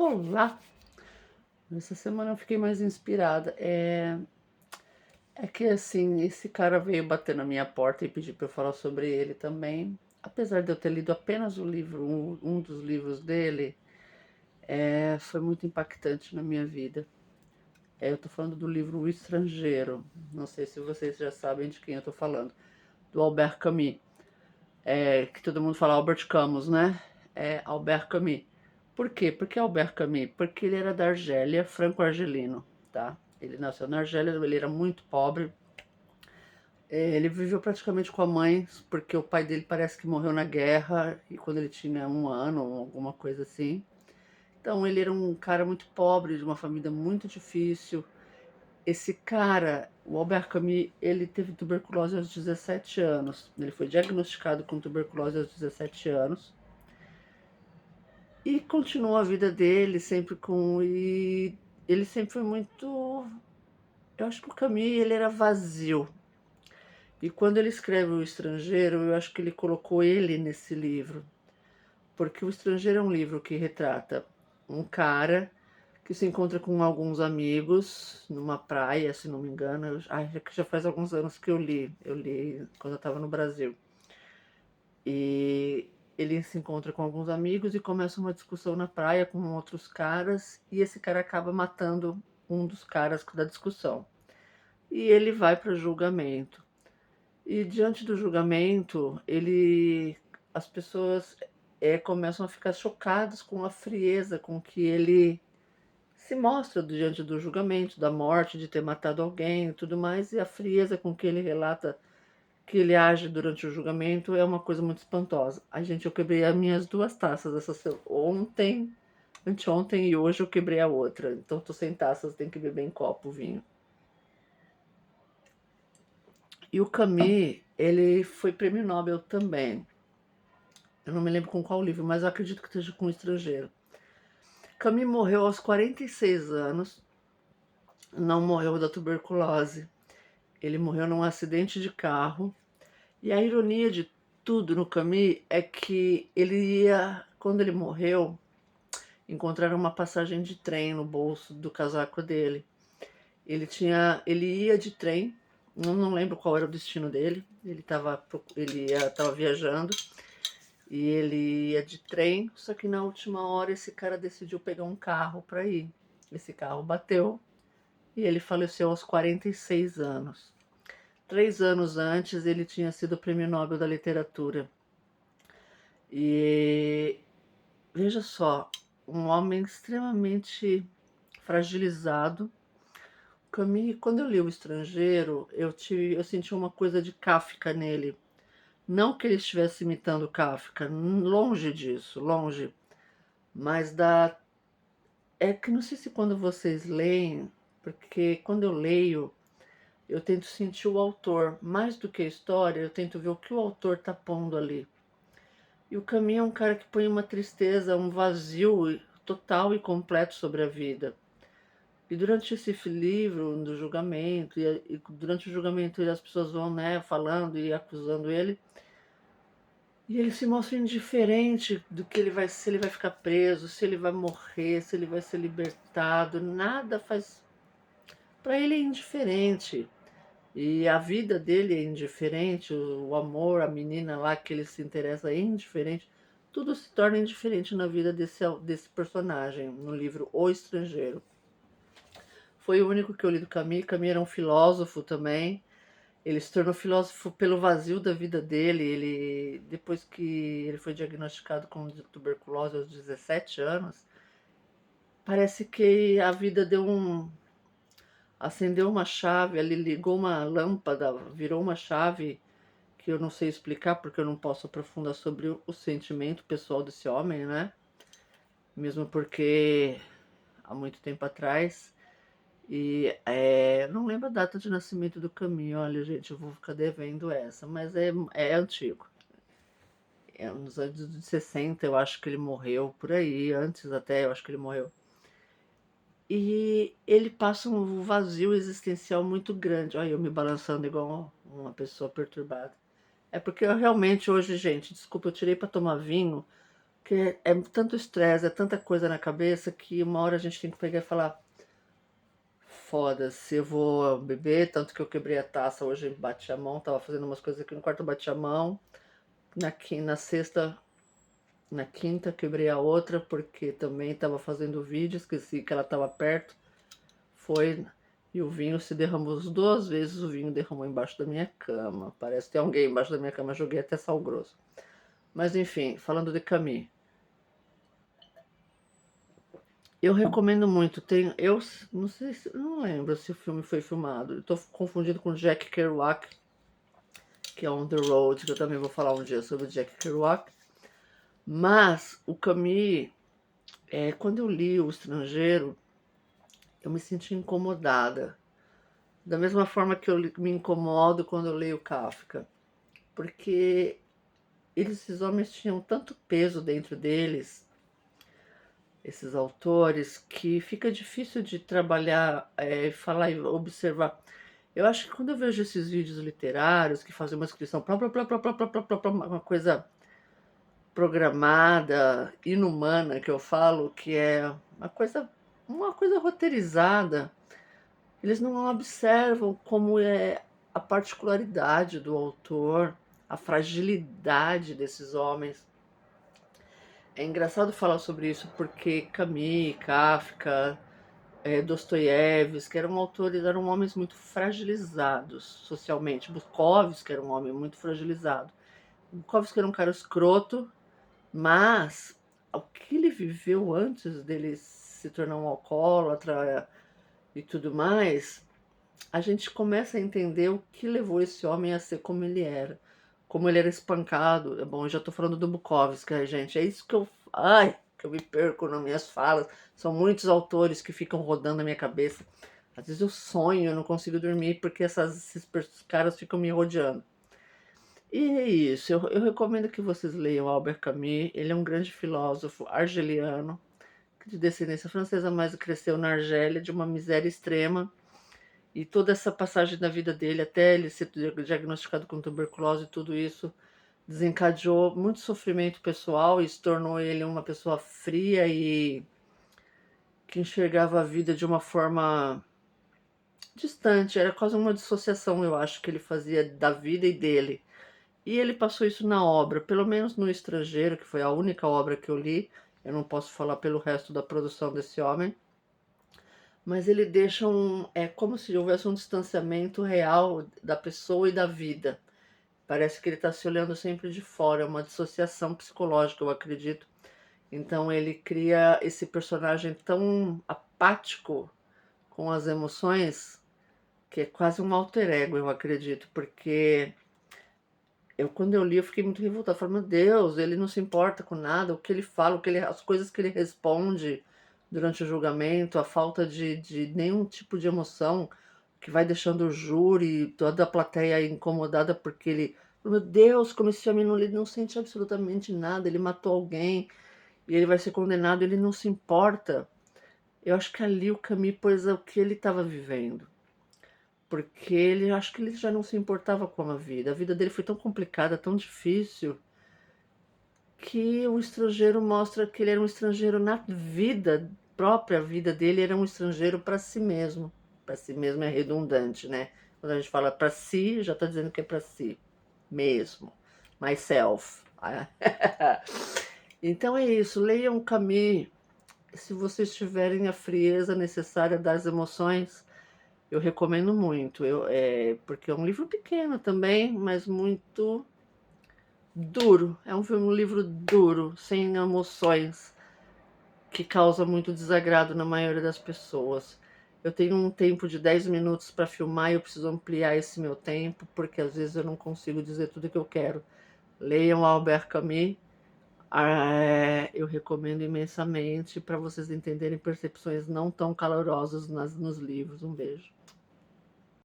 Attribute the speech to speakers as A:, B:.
A: Olá! Essa semana eu fiquei mais inspirada. É que assim, esse cara veio bater na minha porta e pedir para eu falar sobre ele também. Apesar de eu ter lido apenas o livro, um dos livros dele, foi muito impactante na minha vida. Eu tô falando do livro O Estrangeiro. Não sei se vocês já sabem de quem eu tô falando. Do Albert Camus. Que todo mundo fala Albert Camus, né? É Albert Camus. Por quê? Por que Albert Camus? Porque ele era da Argélia, franco-argelino, tá? Ele nasceu na Argélia, ele era muito pobre. Ele viveu praticamente com a mãe, porque o pai dele parece que morreu na guerra, e quando ele tinha 1 ano, ou alguma coisa assim. Então ele era um cara muito pobre, de uma família muito difícil. Esse cara, o Albert Camus, ele teve tuberculose aos 17 anos. Ele foi diagnosticado com tuberculose aos 17 anos. E continuou a vida dele sempre com. E ele sempre foi muito. Eu acho que o Camus ele era vazio. E quando ele escreve O Estrangeiro, eu acho que ele colocou ele nesse livro. Porque O Estrangeiro é um livro que retrata um cara que se encontra com alguns amigos numa praia, se não me engano. Já faz alguns anos que eu li. Eu li quando eu estava no Brasil. E ele se encontra com alguns amigos e começa uma discussão na praia com outros caras, e esse cara acaba matando um dos caras da discussão. E ele vai para julgamento. E diante do julgamento, as pessoas começam a ficar chocadas com a frieza com que ele se mostra diante do julgamento, da morte, de ter matado alguém e tudo mais, e a frieza com que ele relata que ele age durante o julgamento é uma coisa muito espantosa. Ai, gente, eu quebrei as minhas 2 taças ontem, anteontem e hoje eu quebrei a outra. Então tô sem taças, tem que beber em copo o vinho. E o Camus, ele foi prêmio Nobel também. Eu não me lembro com qual livro, mas eu acredito que esteja com o Estrangeiro. Camus morreu aos 46 anos, não morreu da tuberculose. Ele morreu num acidente de carro. E a ironia de tudo no Camus é que quando ele morreu, encontraram uma passagem de trem no bolso do casaco dele. Ele ia de trem, não lembro qual era o destino dele. Tava viajando e ele ia de trem, só que na última hora esse cara decidiu pegar um carro para ir. Esse carro bateu e ele faleceu aos 46 anos. 3 anos antes ele tinha sido Prêmio Nobel da Literatura. E veja só, um homem extremamente fragilizado. Camus, quando eu li O Estrangeiro, eu senti uma coisa de Kafka nele. Não que ele estivesse imitando Kafka, longe disso, longe. Mas é que não sei se quando vocês leem, porque quando eu leio, eu tento sentir o autor. Mais do que a história, eu tento ver o que o autor está pondo ali. E o Camus é um cara que põe uma tristeza, um vazio total e completo sobre a vida. E durante esse livro do julgamento, e durante o julgamento as pessoas vão, né, falando e acusando ele, e ele se mostra indiferente do que ele vai, se ele vai ficar preso, se ele vai morrer, se ele vai ser libertado, nada faz. Para ele é indiferente. E a vida dele é indiferente, o amor, a menina lá que ele se interessa é indiferente. Tudo se torna indiferente na vida desse personagem, no livro O Estrangeiro. Foi o único que eu li do Camus. Camus era um filósofo também. Ele se tornou filósofo pelo vazio da vida dele. Depois que ele foi diagnosticado com tuberculose aos 17 anos, parece que a vida acendeu uma chave, ele ligou uma lâmpada, virou uma chave que eu não sei explicar porque eu não posso aprofundar sobre o sentimento pessoal desse homem, né? Mesmo porque há muito tempo atrás. E não lembro a data de nascimento do Camus, olha, gente, eu vou ficar devendo essa, mas é antigo. É nos anos 60, eu acho que ele morreu, por aí, antes até, eu acho que ele morreu. E ele passa um vazio existencial muito grande. Olha, eu me balançando igual uma pessoa perturbada. É porque eu realmente hoje, gente, desculpa, eu tirei para tomar vinho, que é tanto estresse, é tanta coisa na cabeça que uma hora a gente tem que pegar e falar: foda-se, eu vou beber, tanto que eu quebrei a taça hoje, bati a mão, tava fazendo umas coisas aqui no quarto, bati a mão. Na sexta, na quinta, quebrei a outra, porque também tava fazendo vídeo, esqueci que ela tava perto. Foi, e o vinho se derramou as duas vezes, o vinho derramou embaixo da minha cama. Parece que tem alguém embaixo da minha cama, joguei até sal grosso. Mas enfim, falando de Camille. Eu recomendo muito. Tem, eu não sei se, não lembro se o filme foi filmado. Eu tô confundido com Jack Kerouac, que é On the Road, que eu também vou falar um dia sobre Jack Kerouac. Mas o Camus, quando eu li O Estrangeiro, eu me senti incomodada. Da mesma forma que eu me incomodo quando eu leio Kafka. Porque esses homens tinham tanto peso dentro deles, esses autores, que fica difícil de trabalhar, falar e observar. Eu acho que quando eu vejo esses vídeos literários que fazem uma descrição, uma coisa programada, inumana, que eu falo, que é uma coisa roteirizada, eles não observam como é a particularidade do autor, a fragilidade desses homens. É engraçado falar sobre isso porque Camus, Kafka, Dostoiévski eram autores, eram homens muito fragilizados socialmente. Bukowski era um homem muito fragilizado. Bukowski era um cara escroto, mas o que ele viveu antes dele se tornar um alcoólatra e tudo mais, a gente começa a entender o que levou esse homem a ser como ele era. Como ele era espancado. É bom, eu já tô falando do Bukowski, gente. É isso que eu. Ai, que eu me perco nas minhas falas. São muitos autores que ficam rodando na minha cabeça. Às vezes eu sonho, eu não consigo dormir porque esses caras ficam me rodeando. E é isso, eu recomendo que vocês leiam Albert Camus. Ele é um grande filósofo argeliano, de descendência francesa, mas cresceu na Argélia, de uma miséria extrema. E toda essa passagem da vida dele, até ele ser diagnosticado com tuberculose e tudo isso, desencadeou muito sofrimento pessoal e se tornou ele uma pessoa fria e que enxergava a vida de uma forma distante. Era quase uma dissociação, eu acho, que ele fazia da vida e dele. E ele passou isso na obra, pelo menos no Estrangeiro, que foi a única obra que eu li. Eu não posso falar pelo resto da produção desse homem. Mas ele deixa é como se houvesse um distanciamento real da pessoa e da vida. Parece que ele está se olhando sempre de fora, é uma dissociação psicológica, eu acredito. Então ele cria esse personagem tão apático com as emoções, que é quase um alter ego, eu acredito, porque quando eu li, eu fiquei muito revoltada, falei, meu Deus, ele não se importa com nada, o que ele fala, as coisas que ele responde durante o julgamento, a falta de nenhum tipo de emoção, que vai deixando o júri, toda a plateia incomodada, porque ele, meu Deus, como esse homem ele não sente absolutamente nada, ele matou alguém, e ele vai ser condenado, ele não se importa. Eu acho que ali o Camus pôs o que ele estava vivendo. Porque ele, acho que ele já não se importava com a vida. A vida dele foi tão complicada, tão difícil, que o estrangeiro mostra que ele era um estrangeiro na vida, própria vida dele, era um estrangeiro para si mesmo. Para si mesmo é redundante, né? Quando a gente fala para si, já está dizendo que é para si mesmo. Myself. Então é isso, leiam Camus. Se vocês tiverem a frieza necessária das emoções, eu recomendo muito. Porque é um livro pequeno também, mas muito duro. É um livro duro, sem emoções, que causa muito desagrado na maioria das pessoas. Eu tenho um tempo de 10 minutos para filmar e eu preciso ampliar esse meu tempo, porque às vezes eu não consigo dizer tudo que eu quero. Leiam Albert Camus. Eu recomendo imensamente para vocês entenderem percepções não tão calorosas nos livros. Um beijo.